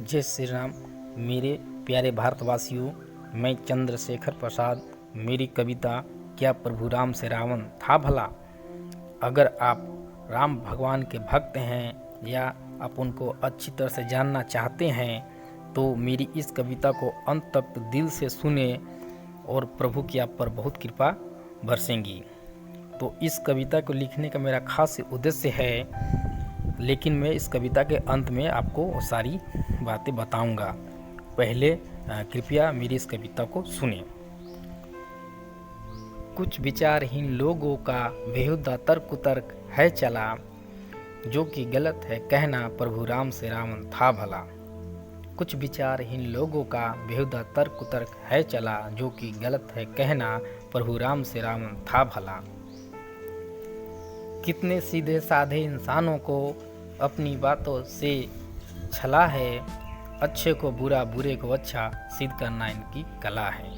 जय श्री राम। मेरे प्यारे भारतवासियों, मैं चंद्रशेखर प्रसाद। मेरी कविता क्या प्रभु राम से रावण था भला। अगर आप राम भगवान के भक्त हैं या आप उनको अच्छी तरह से जानना चाहते हैं तो मेरी इस कविता को अंत तक दिल से सुने और प्रभु की आप पर बहुत कृपा बरसेंगी। तो इस कविता को लिखने का मेरा खास उद्देश्य है, लेकिन मैं इस कविता के अंत में आपको वो सारी बातें बताऊंगा। पहले कृपया मेरी इस कविता को सुने। कुछ विचारहीन लोगों का बेहुदा तर्क कुतर्क है चला, जो कि गलत है कहना प्रभु राम से रावण था भला। कुछ विचारहीन लोगों का बेहुदा तर्क कुतर्क है चला, जो कि गलत है कहना प्रभु राम से रावण था भला। कितने सीधे साधे इंसानों को अपनी बातों से छला है, अच्छे को बुरा बुरे को अच्छा सिद्ध करना इनकी कला है।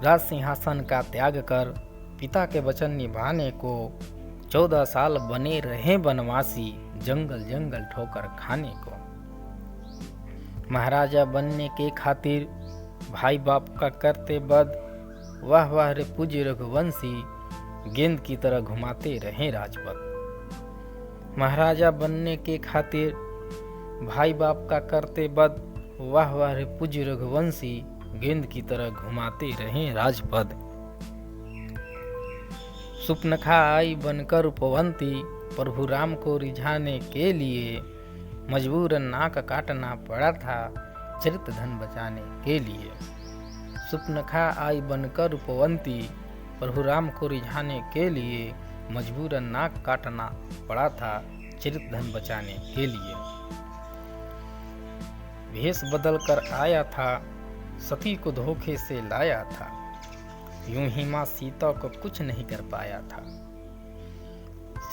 राज सिंहासन का त्याग कर पिता के वचन निभाने को 14 साल बने रहे बनवासी, जंगल जंगल ठोकर खाने को। महाराजा बनने के खातिर भाई बाप का करते बद, वाह वाह रे पूज्य रघुवंशी, गेंद की तरह घुमाते रहे राजपथ। महाराजा बनने के खातिर भाई बाप का करते बद, वाह वाह रे पूज्य रघुवंशी, गेंद की तरह घुमाते रहे राजपद। सुपनखा आई बनकर उपवंती, प्रभु राम को रिझाने के लिए मजबूरन नाक काटना पड़ा था चरित्र धन बचाने के लिए। सुपनखा आई बनकर उपवंती, प्रभु राम को रिझाने के लिए मजबूरन नाक काटना पड़ा था चरित्र धन बचाने के लिए। भेष बदल कर आया था, सती को धोखे से लाया था, यूं ही मां सीता को कुछ नहीं कर पाया था।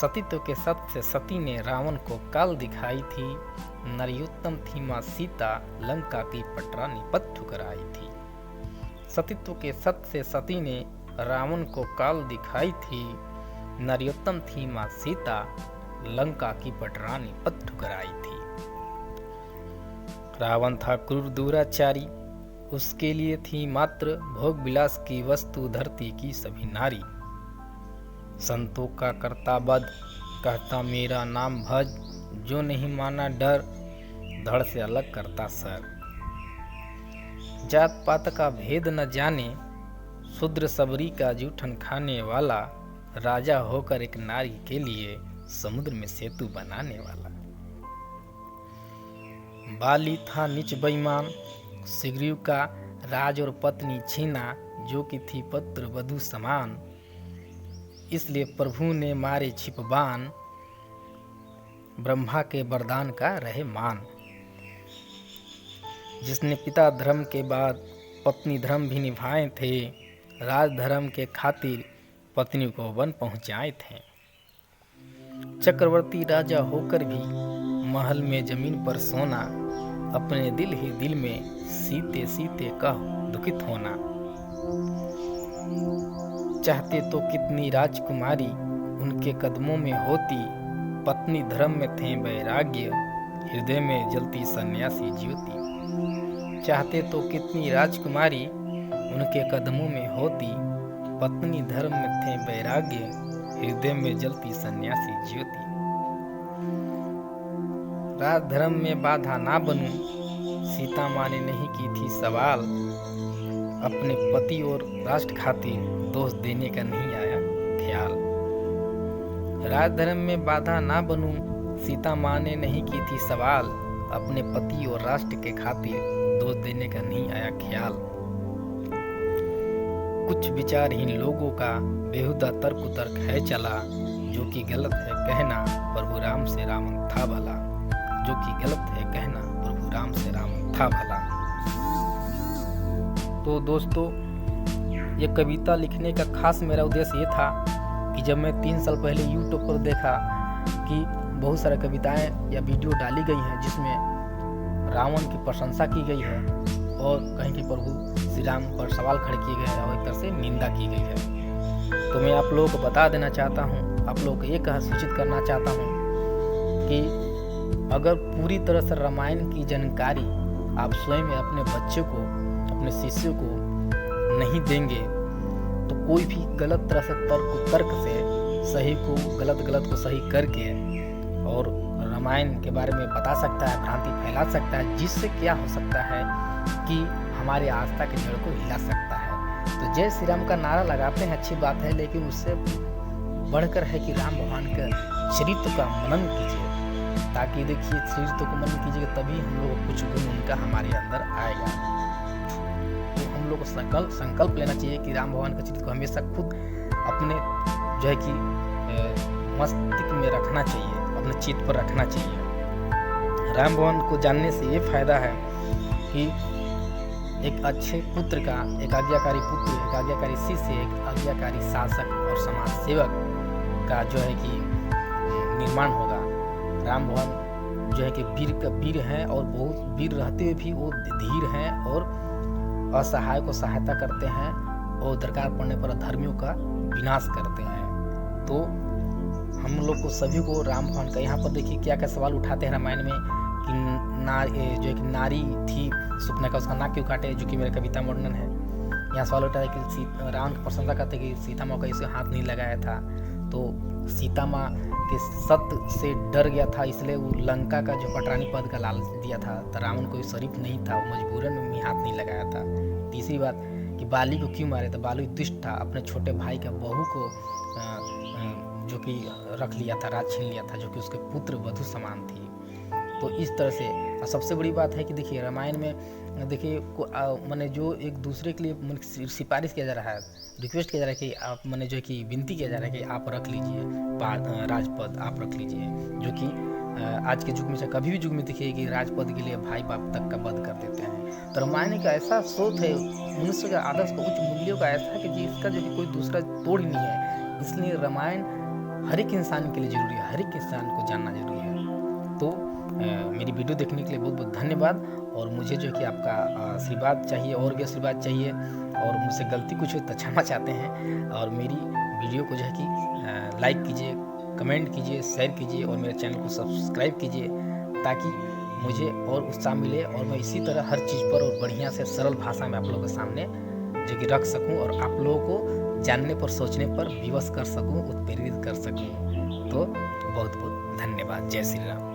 सतीत्व के सत से सती ने रावण को काल दिखाई थी, नरयुत्तम थी मां सीता, लंका की पटरा निपट ठुकराई थी। सतीत्व के सत से सती ने रावण को काल दिखाई थी, नरयुत्तम थी मां सीता, लंका की पटरानी पत ठुकराई थी। रावण था क्रूर दुराचारी, उसके लिए थी मात्र भोग विलास की वस्तु धरती की सभी नारी। संतों का करता बद, कहता मेरा नाम भज, जो नहीं माना डर धड़ से अलग करता सर। जात पात का भेद न जाने, शूद्र सबरी का जूठन खाने वाला, राजा होकर एक नारी के लिए समुद्र में सेतु बनाने वाला। बाली था नीच बेईमान, सुग्रीव का राज और पत्नी छीना, जो कि थी पुत्र वधू समान, इसलिए प्रभु ने मारे छिप बाण, ब्रह्मा के वरदान का रहे मान। जिसने पिता धर्म के बाद पत्नी धर्म भी निभाए थे, राज धर्म के खातिर पत्नी को वन पहुंचाए थे। चक्रवर्ती राजा होकर भी महल में जमीन पर सोना, अपने दिल ही दिल में सीते सीते कह दुखित होना। चाहते तो कितनी राजकुमारी उनके कदमों में होती, पत्नी धर्म में थे वैराग्य, हृदय में जलती सन्यासी ज्योति। चाहते तो कितनी राजकुमारी उनके कदमों में होती, पत्नी धर्म में थे वैराग्य, हृदय में जलती सन्यासी ज्योति। राज धर्म में बाधा ना बनूं, सीता माँ ने नहीं की थी सवाल, अपने पति और राष्ट्र खातिर दोष देने का नहीं आया ख्याल। राज धर्म में बाधा ना बनूं, सीता माँ ने नहीं की थी सवाल, अपने पति और राष्ट्र के खातिर दोष देने का नहीं आया ख्याल। कुछ विचारहीन लोगों का बेहुदा तर्क कुतर्क है चला, जो कि गलत है कहना प्रभु राम से रावण था भला, जो कि गलत है कहना प्रभु राम से रावण था भला। तो दोस्तों, ये कविता लिखने का खास मेरा उद्देश्य ये था कि जब मैं 3 साल पहले यूट्यूब पर देखा कि बहुत सारी कविताएं या वीडियो डाली गई हैं जिसमें रावण की प्रशंसा की गई है और कहीं कि प्रभु श्री राम पर सवाल खड़े किए गए हैं और एक तरह से निंदा की गई है, तो मैं आप लोगों को बता देना चाहता हूँ, आप लोगों को ये कह सूचित करना चाहता हूँ कि अगर पूरी तरह से रामायण की जानकारी आप स्वयं अपने बच्चे को, अपने शिष्य को नहीं देंगे तो कोई भी गलत तरह से तर्क से सही को गलत को सही करके और रामायण के बारे में बता सकता है, भ्रांति फैला सकता है, जिससे क्या हो सकता है कि हमारे आस्था के जड़ को हिला सकता है। तो जय श्री राम का नारा लगाते हैं, अच्छी बात है, लेकिन उससे बढ़कर है कि राम भगवान के चरित्र का मनन कीजिए, ताकि देखिए चरित्र को मनन कीजिएगा तभी हम लोग कुछ गुण उनका हमारे अंदर आएगा। तो हम लोग को संकल्प लेना चाहिए कि राम भगवान का चरित्र को हमेशा खुद अपने जो है कि मस्तिष्क में रखना चाहिए, अपने चित्त पर रखना चाहिए। राम भगवान को जानने से ये फायदा है कि एक अच्छे पुत्र का, एक आज्ञाकारी पुत्र, एक आज्ञाकारी शिष्य, एक आज्ञाकारी शासक और समाज सेवक का जो है कि निर्माण होगा। राम भगवान जो है कि वीर हैं और बहुत वीर रहते हुए भी वो धीर हैं और असहाय को सहायता करते हैं और दरकार पड़ने पर अधर्मियों का विनाश करते हैं। तो हम लोग को सभी को राम भगवान का, यहाँ पर देखिए क्या क्या सवाल उठाते हैं रामायण में कि जो एक नारी थी सुपने का, उसका नाक क्यों काटे, जो कि मेरा कविता वर्णन है। यहाँ सवाल उठा है कि रावण की प्रशंसा करते कि सीता माँ का इसे हाथ नहीं लगाया था, तो सीता माँ के सत्य से डर गया था, इसलिए वो लंका का जो पटरानी पद का लालच दिया था। तो रावण कोई शरीफ नहीं था, वो मजबूरन में हाथ नहीं लगाया था। तीसरी बात कि बाली को क्यों मारे, तो बाली दुष्ट था, अपने छोटे भाई का बहू को जो कि रख लिया था, राज छीन लिया था, जो कि उसके पुत्र वधु समान थी। तो इस तरह से सबसे बड़ी बात है कि देखिए रामायण में देखिए मैंने जो एक दूसरे के लिए सिफारिश किया जा रहा है, रिक्वेस्ट किया जा रहा है कि आप मैंने जो कि विनती किया जा रहा है कि आप रख लीजिए राजपद, आप रख लीजिए, जो कि आज के युग में से कभी भी युग में देखिए कि राजपद के लिए भाई बाप तक का वध कर देते हैं। तो रामायण का ऐसा स्रोत है मनुष्य का आदर्श का, उच्च मूल्यों का ऐसा है कि जिसका जो कि कोई दूसरा तोड़ ही नहीं है। इसलिए रामायण हर एक इंसान के लिए जरूरी है, हर एक इंसान को जानना जरूरी है। तो मेरी वीडियो देखने के लिए बहुत बहुत धन्यवाद। और मुझे जो कि आपका आशीर्वाद चाहिए और भी आशीर्वाद चाहिए, और मुझसे गलती कुछ हो तो क्षमा चाहते हैं। और मेरी वीडियो को जो है कि लाइक कीजिए, कमेंट कीजिए, शेयर कीजिए और मेरे चैनल को सब्सक्राइब कीजिए, ताकि मुझे और उत्साह मिले और मैं इसी तरह हर चीज़ पर और बढ़िया से सरल भाषा में आप लोगों के सामने जो कि रख सकूं और आप लोगों को जानने पर, सोचने पर विवश कर सकूं, उत्प्रेरित कर सकूं। तो बहुत बहुत धन्यवाद। जय श्री राम।